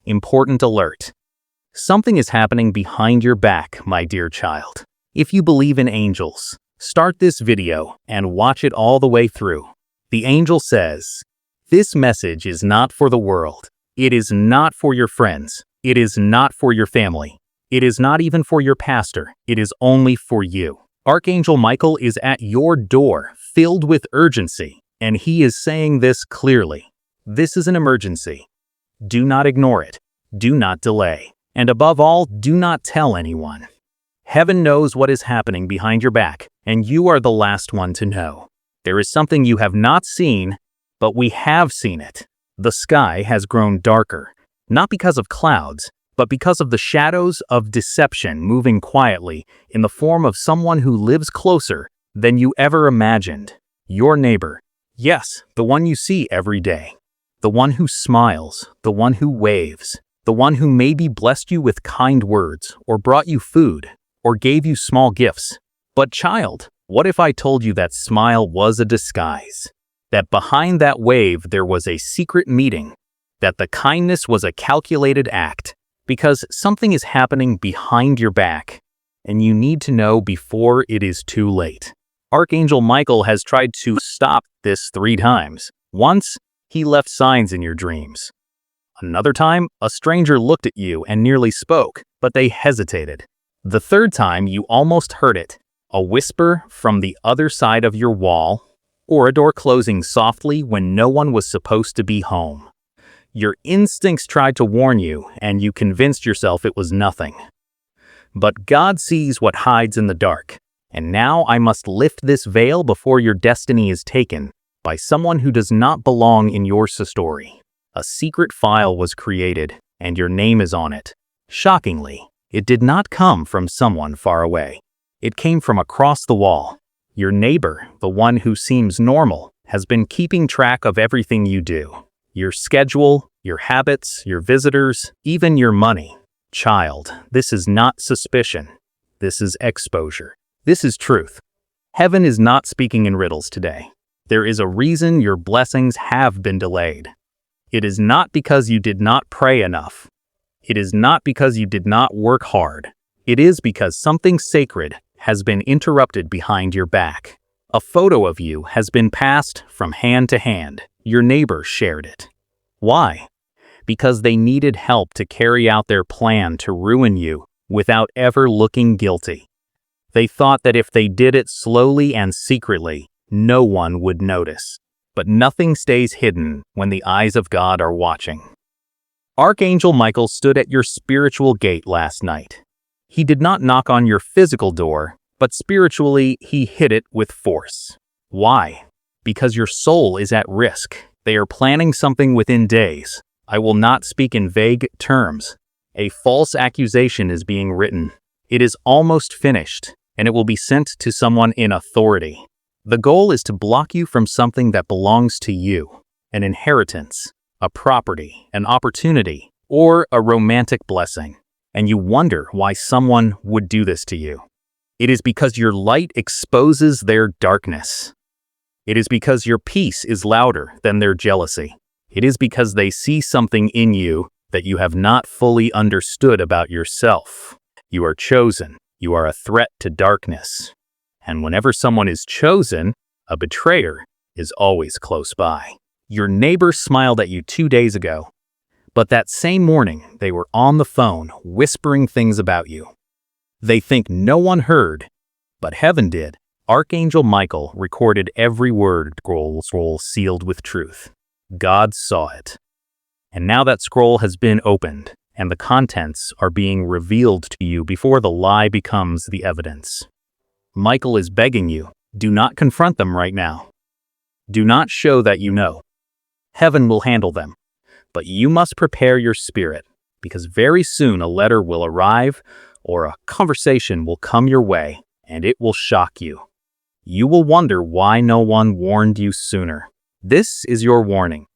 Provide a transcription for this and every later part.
Important alert. Something is happening behind your back, my dear child. If you believe in angels, start this video and watch it all the way through. The angel says, "This message is not for the world. It is not for your friends. It is not for your family. It is not even for your pastor. It is only for you." Archangel Michael is at your door, filled with urgency, and he is saying this clearly. This is an emergency. Do not ignore it. Do not delay. And above all, do not tell anyone. Heaven knows what is happening behind your back, and you are the last one to know. There is something you have not seen, but we have seen it. The sky has grown darker, not because of clouds, but because of the shadows of deception moving quietly in the form of someone who lives closer than you ever imagined. Your neighbor. Yes, the one you see every day. The one who smiles, the one who waves, the one who maybe blessed you with kind words, or brought you food, or gave you small gifts. But child, what if I told you that smile was a disguise? That behind that wave there was a secret meeting? That the kindness was a calculated act? Because something is happening behind your back, and you need to know before it is too late. Archangel Michael has tried to stop this 3 times. Once, he left signs in your dreams. Another time, a stranger looked at you and nearly spoke, but they hesitated. The 3rd time, you almost heard it, a whisper from the other side of your wall, or a door closing softly when no one was supposed to be home. Your instincts tried to warn you, and you convinced yourself it was nothing. But God sees what hides in the dark, and now I must lift this veil before your destiny is taken by someone who does not belong in your story. A secret file was created, and your name is on it. Shockingly, it did not come from someone far away. It came from across the wall. Your neighbor, the one who seems normal, has been keeping track of everything you do. Your schedule, your habits, your visitors, even your money. Child, this is not suspicion. This is exposure. This is truth. Heaven is not speaking in riddles today. There is a reason your blessings have been delayed. It is not because you did not pray enough. It is not because you did not work hard. It is because something sacred has been interrupted behind your back. A photo of you has been passed from hand to hand. Your neighbor shared it. Why? Because they needed help to carry out their plan to ruin you without ever looking guilty. They thought that if they did it slowly and secretly, no one would notice. But nothing stays hidden when the eyes of God are watching. Archangel Michael stood at your spiritual gate last night. He did not knock on your physical door, but spiritually he hit it with force. Why? Because your soul is at risk. They are planning something within days. I will not speak in vague terms. A false accusation is being written. It is almost finished, and it will be sent to someone in authority. The goal is to block you from something that belongs to you, an inheritance, a property, an opportunity, or a romantic blessing. And you wonder why someone would do this to you. It is because your light exposes their darkness. It is because your peace is louder than their jealousy. It is because they see something in you that you have not fully understood about yourself. You are chosen. You are a threat to darkness. And whenever someone is chosen, a betrayer is always close by. Your neighbor smiled at you 2 days ago, but that same morning they were on the phone whispering things about you. They think no one heard, but heaven did. Archangel Michael recorded every word, scroll sealed with truth. God saw it. And now that scroll has been opened, and the contents are being revealed to you before the lie becomes the evidence. Michael is begging you, do not confront them right now. Do not show that you know. Heaven will handle them. But you must prepare your spirit, because very soon a letter will arrive or a conversation will come your way, and it will shock you. You will wonder why no one warned you sooner. This is your warning.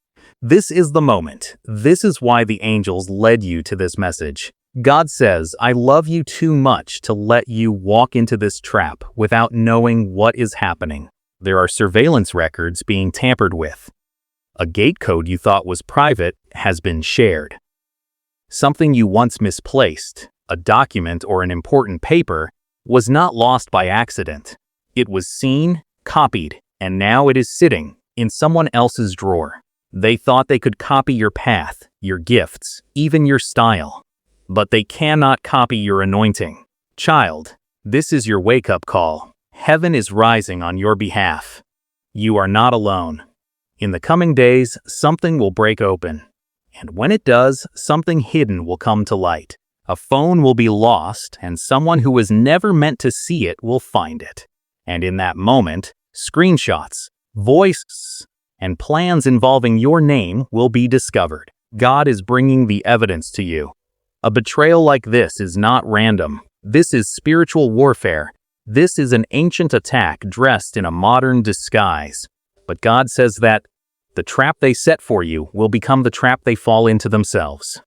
This is the moment. This is why the angels led you to this message. God says, I love you too much to let you walk into this trap without knowing what is happening. There are surveillance records being tampered with. A gate code you thought was private has been shared. Something you once misplaced, a document or an important paper, was not lost by accident. It was seen, copied, and now it is sitting in someone else's drawer. They thought they could copy your path, your gifts, even your style. But they cannot copy your anointing. Child, this is your wake-up call. Heaven is rising on your behalf. You are not alone. In the coming days, something will break open. And when it does, something hidden will come to light. A phone will be lost, and someone who was never meant to see it will find it. And in that moment, screenshots, voices, and plans involving your name will be discovered. God is bringing the evidence to you. A betrayal like this is not random. This is spiritual warfare. This is an ancient attack dressed in a modern disguise. But God says that the trap they set for you will become the trap they fall into themselves.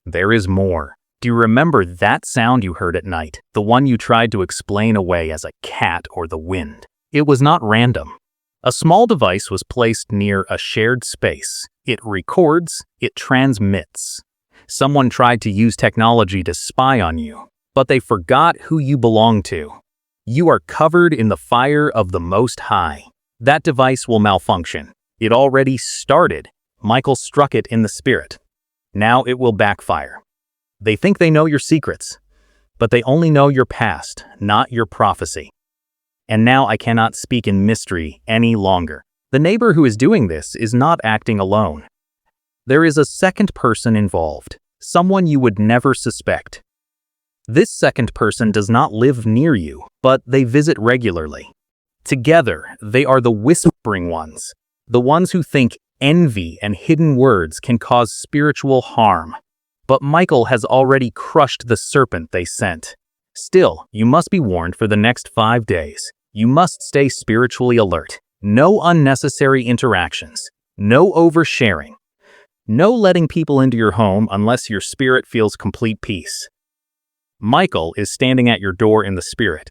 There is more. Do you remember that sound you heard at night? The one you tried to explain away as a cat or the wind? It was not random. A small device was placed near a shared space. It records, it transmits. Someone tried to use technology to spy on you, but they forgot who you belong to. You are covered in the fire of the Most High. That device will malfunction. It already started. Michael struck it in the spirit. Now it will backfire. They think they know your secrets, but they only know your past, not your prophecy. And now I cannot speak in mystery any longer. The neighbor who is doing this is not acting alone. There is a second person involved, someone you would never suspect. This second person does not live near you, but they visit regularly. Together, they are the whispering ones, the ones who think envy and hidden words can cause spiritual harm. But Michael has already crushed the serpent they sent. Still, you must be warned for the next 5 days. You must stay spiritually alert. No unnecessary interactions. No oversharing. No letting people into your home unless your spirit feels complete peace. Michael is standing at your door in the spirit.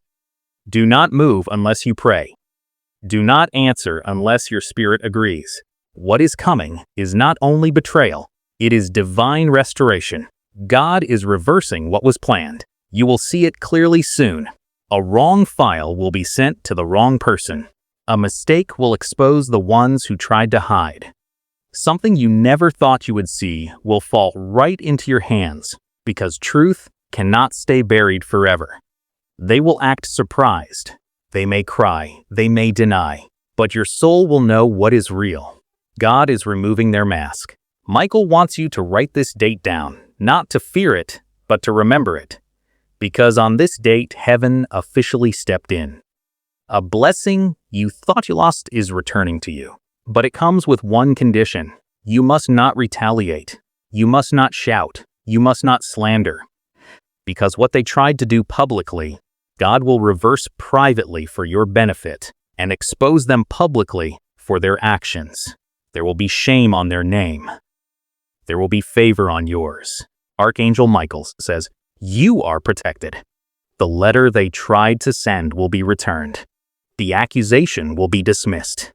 Do not move unless you pray. Do not answer unless your spirit agrees. What is coming is not only betrayal, it is divine restoration. God is reversing what was planned. You will see it clearly soon. A wrong file will be sent to the wrong person. A mistake will expose the ones who tried to hide. Something you never thought you would see will fall right into your hands, because truth cannot stay buried forever. They will act surprised. They may cry, they may deny, but your soul will know what is real. God is removing their mask. Michael wants you to write this date down, not to fear it, but to remember it. Because on this date, heaven officially stepped in. A blessing you thought you lost is returning to you. But it comes with one condition. You must not retaliate. You must not shout. You must not slander. Because what they tried to do publicly, God will reverse privately for your benefit and expose them publicly for their actions. There will be shame on their name. There will be favor on yours. Archangel Michael says, you are protected. The letter they tried to send will be returned. The accusation will be dismissed.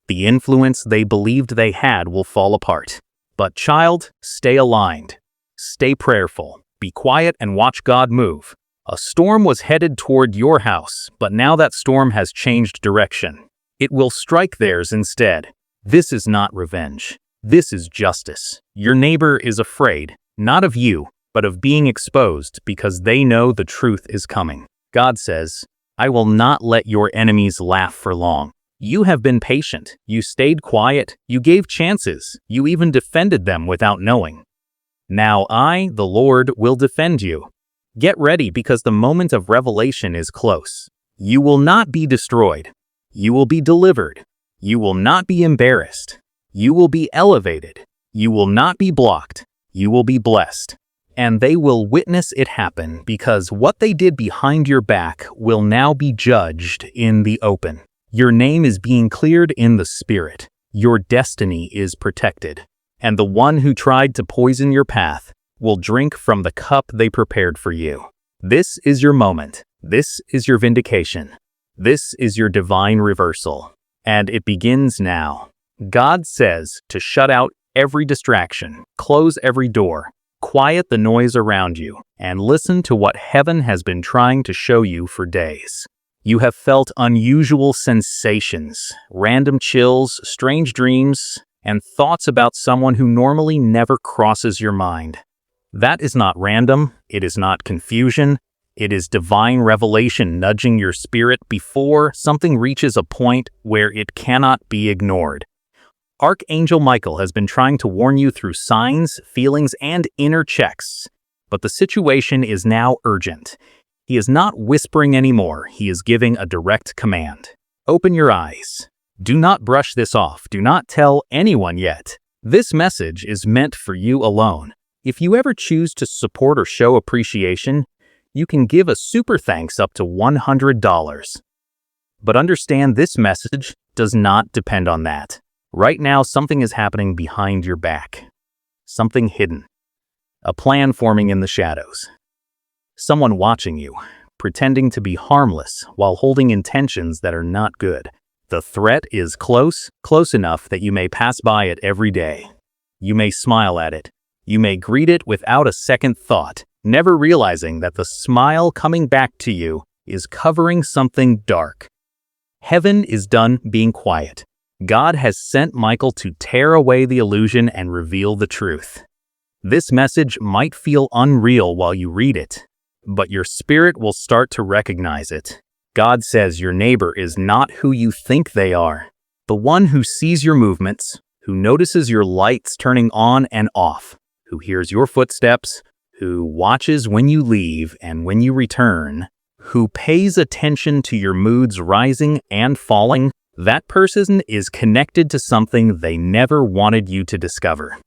The influence they believed they had will fall apart. But child, stay aligned. Stay prayerful. Be quiet and watch God move. A storm was headed toward your house, but now that storm has changed direction. It will strike theirs instead. This is not revenge. This is justice. Your neighbor is afraid, not of you, but of being exposed because they know the truth is coming. God says, I will not let your enemies laugh for long. You have been patient. You stayed quiet. You gave chances. You even defended them without knowing. Now I, the Lord, will defend you. Get ready because the moment of revelation is close. You will not be destroyed. You will be delivered. You will not be embarrassed. You will be elevated. You will not be blocked. You will be blessed. And they will witness it happen because what they did behind your back will now be judged in the open. Your name is being cleared in the spirit. Your destiny is protected. And the one who tried to poison your path will drink from the cup they prepared for you. This is your moment. This is your vindication. This is your divine reversal. And it begins now. God says to shut out every distraction, close every door, Quiet the noise around you and listen to what heaven has been trying to show you for days. You have felt unusual sensations, random chills, strange dreams, and thoughts about someone who normally never crosses your mind. That is not random, it is not confusion, it is divine revelation nudging your spirit before something reaches a point where it cannot be ignored. Archangel Michael has been trying to warn you through signs, feelings, and inner checks, but the situation is now urgent. He is not whispering anymore, he is giving a direct command. Open your eyes. Do not brush this off, do not tell anyone yet. This message is meant for you alone. If you ever choose to support or show appreciation, you can give a super thanks up to $100. But understand this message does not depend on that. Right now, something is happening behind your back. Something hidden. A plan forming in the shadows. Someone watching you, pretending to be harmless while holding intentions that are not good. The threat is close enough that you may pass by it every day. You may smile at it. You may greet it without a second thought, never realizing that the smile coming back to you is covering something dark. Heaven is done being quiet. God has sent Michael to tear away the illusion and reveal the truth. This message might feel unreal while you read it, but your spirit will start to recognize it. God says your neighbor is not who you think they are. The one who sees your movements, who notices your lights turning on and off, who hears your footsteps, who watches when you leave and when you return, who pays attention to your moods rising and falling. That person is connected to something they never wanted you to discover.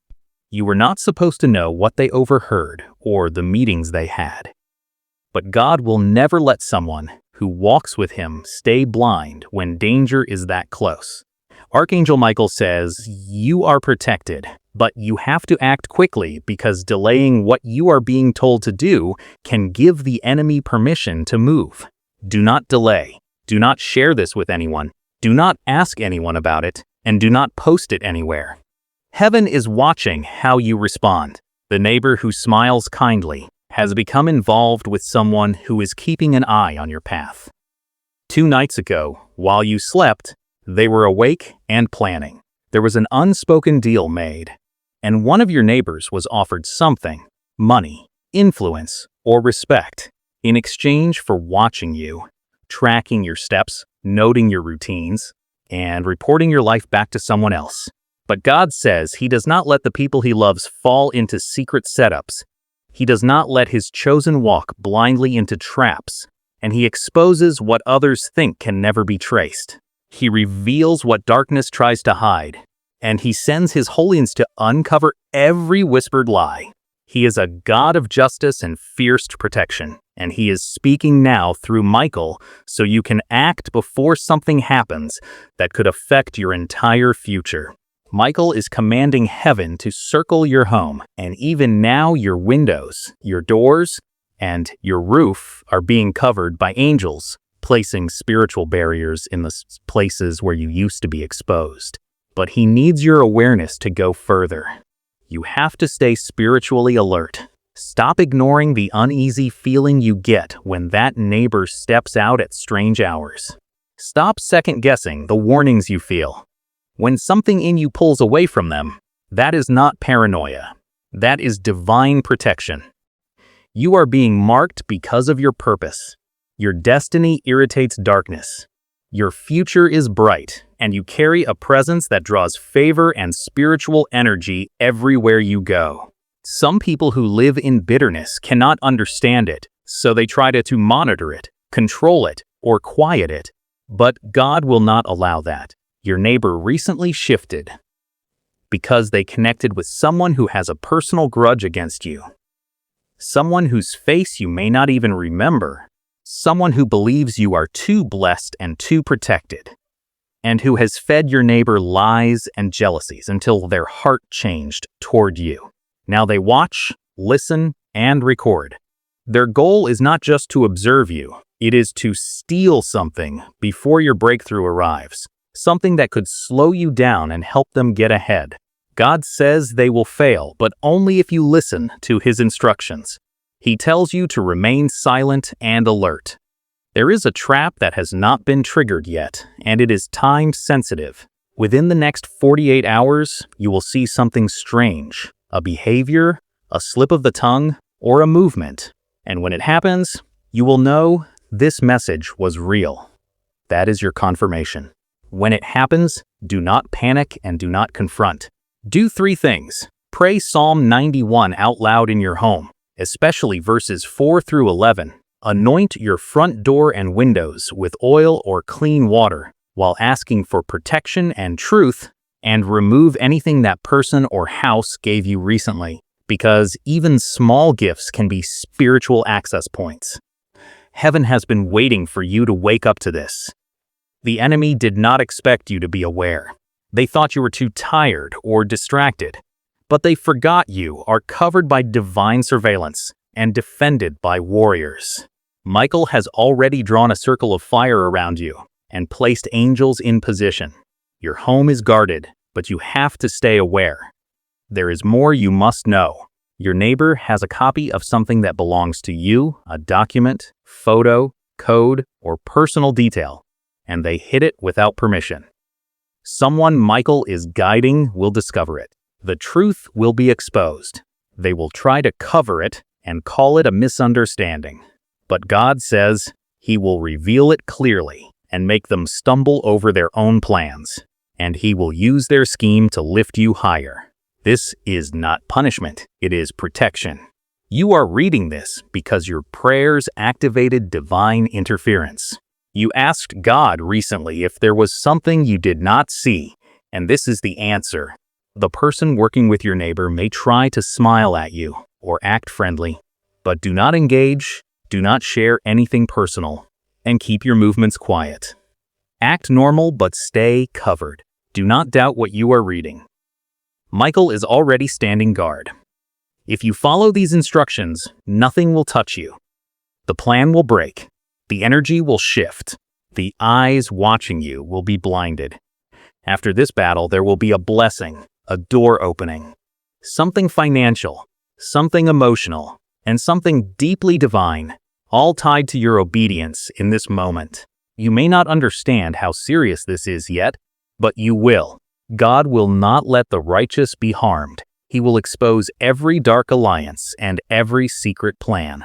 You were not supposed to know what they overheard or the meetings they had. But God will never let someone who walks with him stay blind when danger is that close. Archangel Michael says, you are protected, but you have to act quickly because delaying what you are being told to do can give the enemy permission to move. Do not delay. Do not share this with anyone. Do not ask anyone about it, and do not post it anywhere. Heaven is watching how you respond. The neighbor who smiles kindly has become involved with someone who is keeping an eye on your path. 2 nights ago, while you slept, they were awake and planning. There was an unspoken deal made, and one of your neighbors was offered something, money, influence, or respect, in exchange for watching you, tracking your steps, noting your routines, and reporting your life back to someone else. But God says he does not let the people he loves fall into secret setups. He does not let his chosen walk blindly into traps, and he exposes what others think can never be traced. He reveals what darkness tries to hide, and he sends his holiness to uncover every whispered lie. He is a God of justice and fierce protection, and he is speaking now through Michael so you can act before something happens that could affect your entire future. Michael is commanding heaven to circle your home, and even now your windows, your doors, and your roof are being covered by angels, placing spiritual barriers in the places where you used to be exposed. But he needs your awareness to go further. You have to stay spiritually alert. Stop ignoring the uneasy feeling you get when that neighbor steps out at strange hours. Stop second-guessing the warnings you feel. When something in you pulls away from them, that is not paranoia. That is divine protection. You are being marked because of your purpose. Your destiny irritates darkness. Your future is bright, and you carry a presence that draws favor and spiritual energy everywhere you go. Some people who live in bitterness cannot understand it, so they try to monitor it, control it, or quiet it. But God will not allow that. Your neighbor recently shifted because they connected with someone who has a personal grudge against you. Someone whose face you may not even remember. Someone who believes you are too blessed and too protected, and who has fed your neighbor lies and jealousies until their heart changed toward you. Now they watch, listen, and record. Their goal is not just to observe you, it is to steal something before your breakthrough arrives, something that could slow you down and help them get ahead. God says they will fail, but only if you listen to His instructions. He tells you to remain silent and alert. There is a trap that has not been triggered yet, and it is time-sensitive. Within the next 48 hours, you will see something strange, a behavior, a slip of the tongue, or a movement. And when it happens, you will know this message was real. That is your confirmation. When it happens, do not panic and do not confront. Do 3 things. Pray Psalm 91 out loud in your home, especially verses 4 through 11. Anoint your front door and windows with oil or clean water while asking for protection and truth, and remove anything that person or house gave you recently, because even small gifts can be spiritual access points. Heaven has been waiting for you to wake up to this. The enemy did not expect you to be aware. They thought you were too tired or distracted, but they forgot you are covered by divine surveillance and defended by warriors. Michael has already drawn a circle of fire around you and placed angels in position. Your home is guarded, but you have to stay aware. There is more you must know. Your neighbor has a copy of something that belongs to you, a document, photo, code, or personal detail, and they hid it without permission. Someone Michael is guiding will discover it. The truth will be exposed. They will try to cover it and call it a misunderstanding. But God says He will reveal it clearly and make them stumble over their own plans, and He will use their scheme to lift you higher. This is not punishment, it is protection. You are reading this because your prayers activated divine interference. You asked God recently if there was something you did not see, and this is the answer. The person working with your neighbor may try to smile at you or act friendly, but do not engage, do not share anything personal, and keep your movements quiet. Act normal but stay covered. Do not doubt what you are reading. Michael is already standing guard. If you follow these instructions, nothing will touch you. The plan will break. The energy will shift. The eyes watching you will be blinded. After this battle, there will be a blessing, a door opening. Something financial, something emotional, and something deeply divine, all tied to your obedience in this moment. You may not understand how serious this is yet, but you will. God will not let the righteous be harmed. He will expose every dark alliance and every secret plan.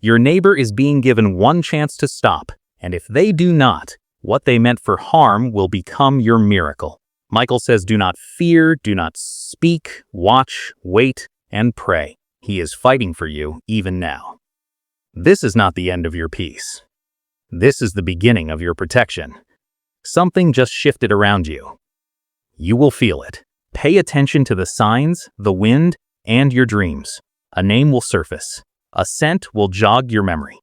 Your neighbor is being given one chance to stop, and if they do not, what they meant for harm will become your miracle. Michael says, do not fear, do not speak, watch, wait, and pray. He is fighting for you even now. This is not the end of your peace. This is the beginning of your protection. Something just shifted around you. You will feel it. Pay attention to the signs, the wind, and your dreams. A name will surface. A scent will jog your memory.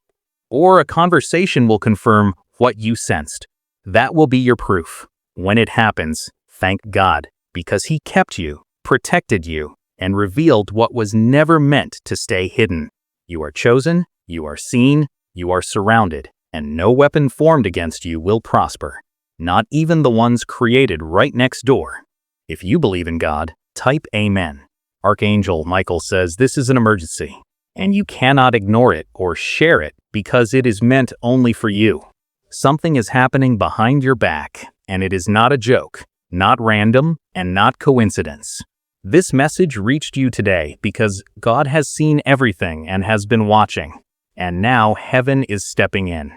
Or a conversation will confirm what you sensed. That will be your proof. When it happens, thank God, because He kept you, protected you, and revealed what was never meant to stay hidden. You are chosen, you are seen, you are surrounded, and no weapon formed against you will prosper. Not even the ones created right next door. If you believe in God, type Amen. Archangel Michael says this is an emergency, and you cannot ignore it or share it because it is meant only for you. Something is happening behind your back, and it is not a joke, not random, and not coincidence. This message reached you today because God has seen everything and has been watching, and now heaven is stepping in.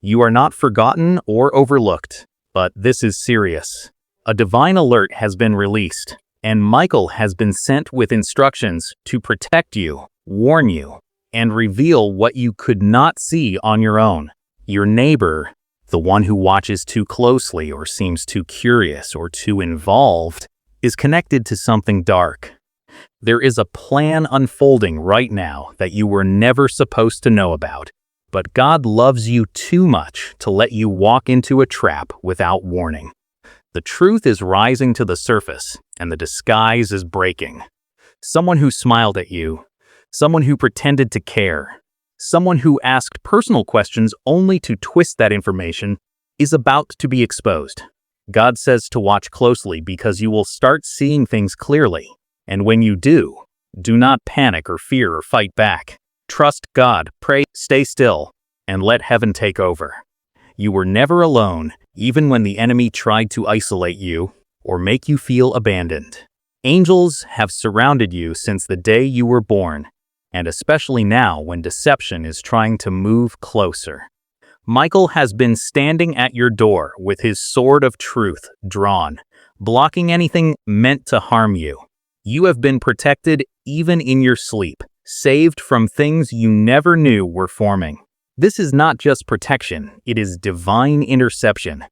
You are not forgotten or overlooked, but this is serious. A divine alert has been released, and Michael has been sent with instructions to protect you, warn you, and reveal what you could not see on your own. Your neighbor, the one who watches too closely or seems too curious or too involved, is connected to something dark. There is a plan unfolding right now that you were never supposed to know about, but God loves you too much to let you walk into a trap without warning. The truth is rising to the surface, and the disguise is breaking. Someone who smiled at you, someone who pretended to care, someone who asked personal questions only to twist that information is about to be exposed. God says to watch closely because you will start seeing things clearly. And when you do not panic or fear or fight back. Trust God, pray, stay still, and let heaven take over. You were never alone, even when the enemy tried to isolate you or make you feel abandoned. Angels have surrounded you since the day you were born, and especially now when deception is trying to move closer. Michael has been standing at your door with his sword of truth drawn, blocking anything meant to harm you. You have been protected even in your sleep, saved from things you never knew were forming. This is not just protection, it is divine interception.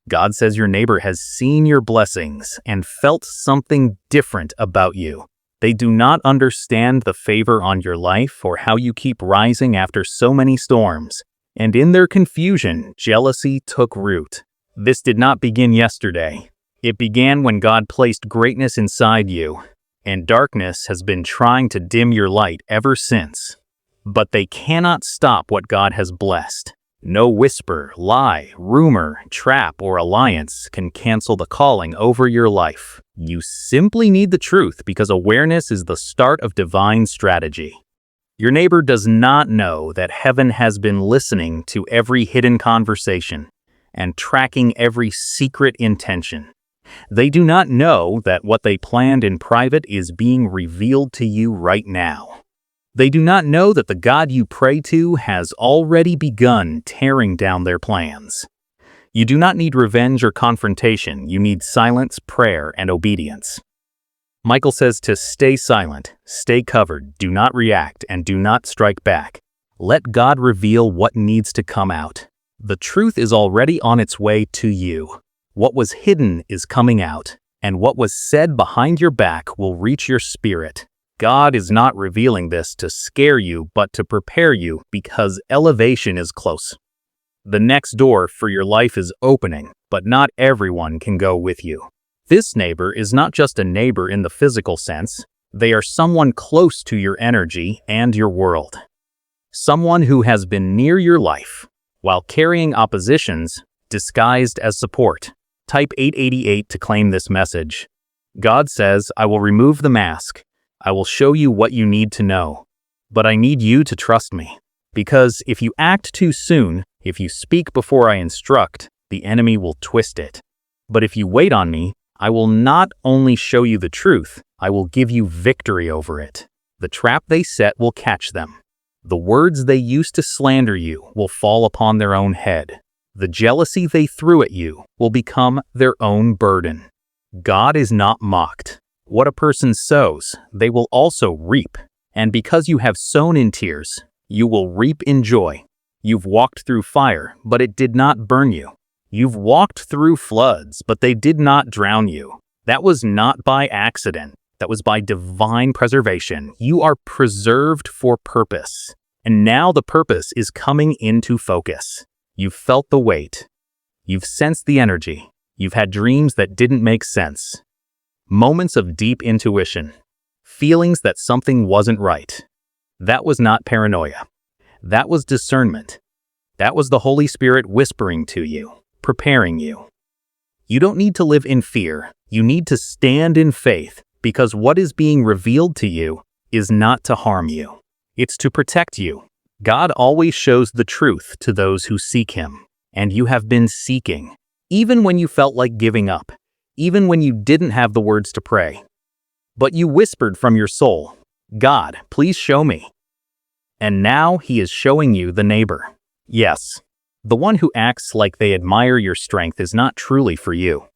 God says your neighbor has seen your blessings and felt something different about you. They do not understand the favor on your life or how you keep rising after so many storms. And in their confusion, jealousy took root. This did not begin yesterday. It began when God placed greatness inside you, and darkness has been trying to dim your light ever since. But they cannot stop what God has blessed. No whisper, lie, rumor, trap, or alliance can cancel the calling over your life. You simply need the truth because awareness is the start of divine strategy. Your neighbor does not know that heaven has been listening to every hidden conversation and tracking every secret intention. They do not know that what they planned in private is being revealed to you right now. They do not know that the God you pray to has already begun tearing down their plans. You do not need revenge or confrontation. You need silence, prayer, and obedience. Michael says to stay silent, stay covered, do not react, and do not strike back. Let God reveal what needs to come out. The truth is already on its way to you. What was hidden is coming out, and what was said behind your back will reach your spirit. God is not revealing this to scare you, but to prepare you because elevation is close. The next door for your life is opening, but not everyone can go with you. This neighbor is not just a neighbor in the physical sense. They are someone close to your energy and your world. Someone who has been near your life while carrying oppositions disguised as support. Type 888 to claim this message. God says, I will remove the mask. I will show you what you need to know. But I need you to trust me. Because if you act too soon, if you speak before I instruct, the enemy will twist it. But if you wait on me, I will not only show you the truth, I will give you victory over it. The trap they set will catch them. The words they used to slander you will fall upon their own head. The jealousy they threw at you will become their own burden. God is not mocked. What a person sows, they will also reap. And because you have sown in tears, you will reap in joy. You've walked through fire, but it did not burn you. You've walked through floods, but they did not drown you. That was not by accident. That was by divine preservation. You are preserved for purpose. And now the purpose is coming into focus. You've felt the weight. You've sensed the energy. You've had dreams that didn't make sense. Moments of deep intuition. Feelings that something wasn't right. That was not paranoia. That was discernment. That was the Holy Spirit whispering to you, preparing you. You don't need to live in fear. You need to stand in faith because what is being revealed to you is not to harm you. It's to protect you. God always shows the truth to those who seek Him, and you have been seeking, even when you felt like giving up, even when you didn't have the words to pray. But you whispered from your soul, God, please show me. And now He is showing you the neighbor. Yes, the one who acts like they admire your strength is not truly for you.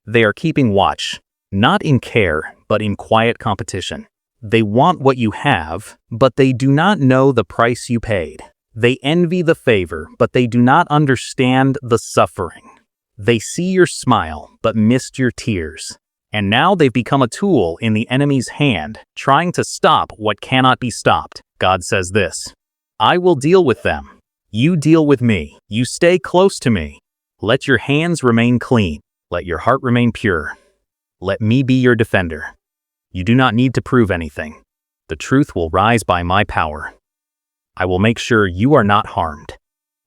They are keeping watch, not in care, but in quiet competition. They want what you have, but they do not know the price you paid. They envy the favor, but they do not understand the suffering. They see your smile, but missed your tears. And now they've become a tool in the enemy's hand, trying to stop what cannot be stopped. God says this, I will deal with them. You deal with me. You stay close to me. Let your hands remain clean. Let your heart remain pure. Let me be your defender. You do not need to prove anything. The truth will rise by my power. I will make sure you are not harmed.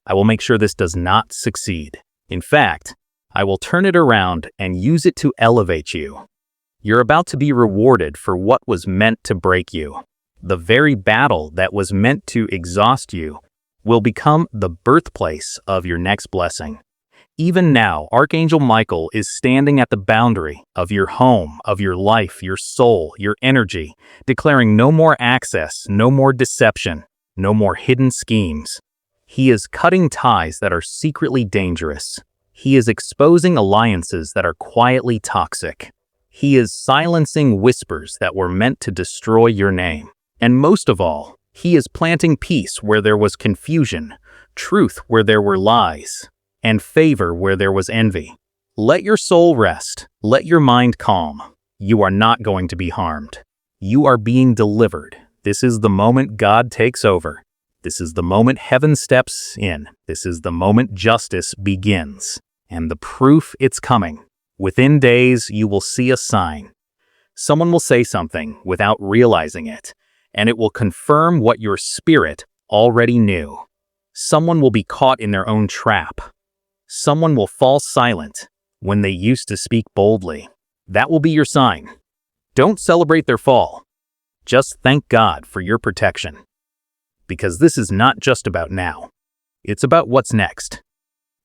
I will make sure this does not succeed. In fact, I will turn it around and use it to elevate you. You're about to be rewarded for what was meant to break you. The very battle that was meant to exhaust you will become the birthplace of your next blessing. Even now, Archangel Michael is standing at the boundary of your home, of your life, your soul, your energy, declaring no more access, no more deception, no more hidden schemes. He is cutting ties that are secretly dangerous. He is exposing alliances that are quietly toxic. He is silencing whispers that were meant to destroy your name. And most of all, he is planting peace where there was confusion, truth where there were lies, and favor where there was envy. Let your soul rest. Let your mind calm. You are not going to be harmed. You are being delivered. This is the moment God takes over. This is the moment heaven steps in. This is the moment justice begins. And the proof it's coming. Within days, you will see a sign. Someone will say something without realizing it, and it will confirm what your spirit already knew. Someone will be caught in their own trap. Someone will fall silent when they used to speak boldly. That will be your sign. Don't celebrate their fall. Just thank God for your protection. Because this is not just about now. It's about what's next.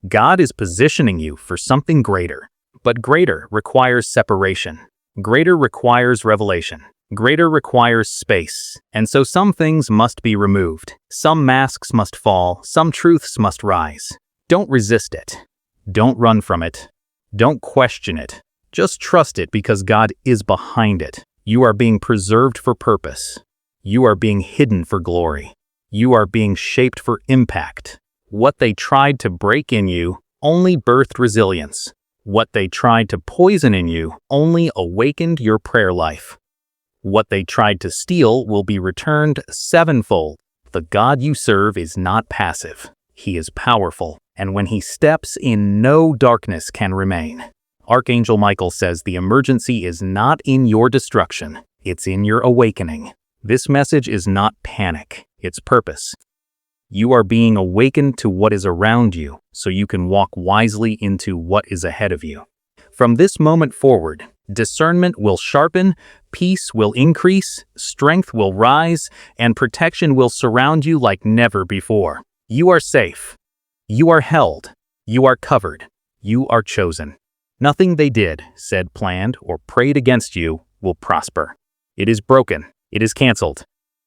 God is positioning you for something greater. But greater requires separation. Greater requires revelation. Greater requires space. And so some things must be removed. Some masks must fall. Some truths must rise. Don't resist it. Don't run from it. Don't question it. Just trust it because God is behind it. You are being preserved for purpose. You are being hidden for glory. You are being shaped for impact. What they tried to break in you only birthed resilience. What they tried to poison in you only awakened your prayer life. What they tried to steal will be returned sevenfold. The God you serve is not passive. He is powerful, and when he steps in, no darkness can remain. Archangel Michael says the emergency is not in your destruction, it's in your awakening. This message is not panic, it's purpose. You are being awakened to what is around you so you can walk wisely into what is ahead of you. From this moment forward, discernment will sharpen, peace will increase, strength will rise, and protection will surround you like never before. You are safe. You are held. You are covered. You are chosen. Nothing they did, said, planned, or prayed against you will prosper. It is broken. It is canceled.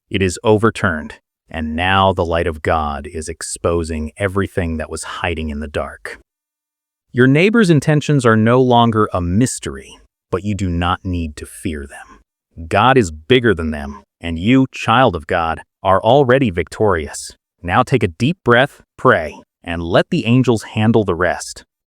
It is overturned. And now the light of God is exposing everything that was hiding in the dark. Your neighbor's intentions are no longer a mystery, but you do not need to fear them. God is bigger than them, and you, child of God, are already victorious. Now take a deep breath, pray, and let the angels handle the rest.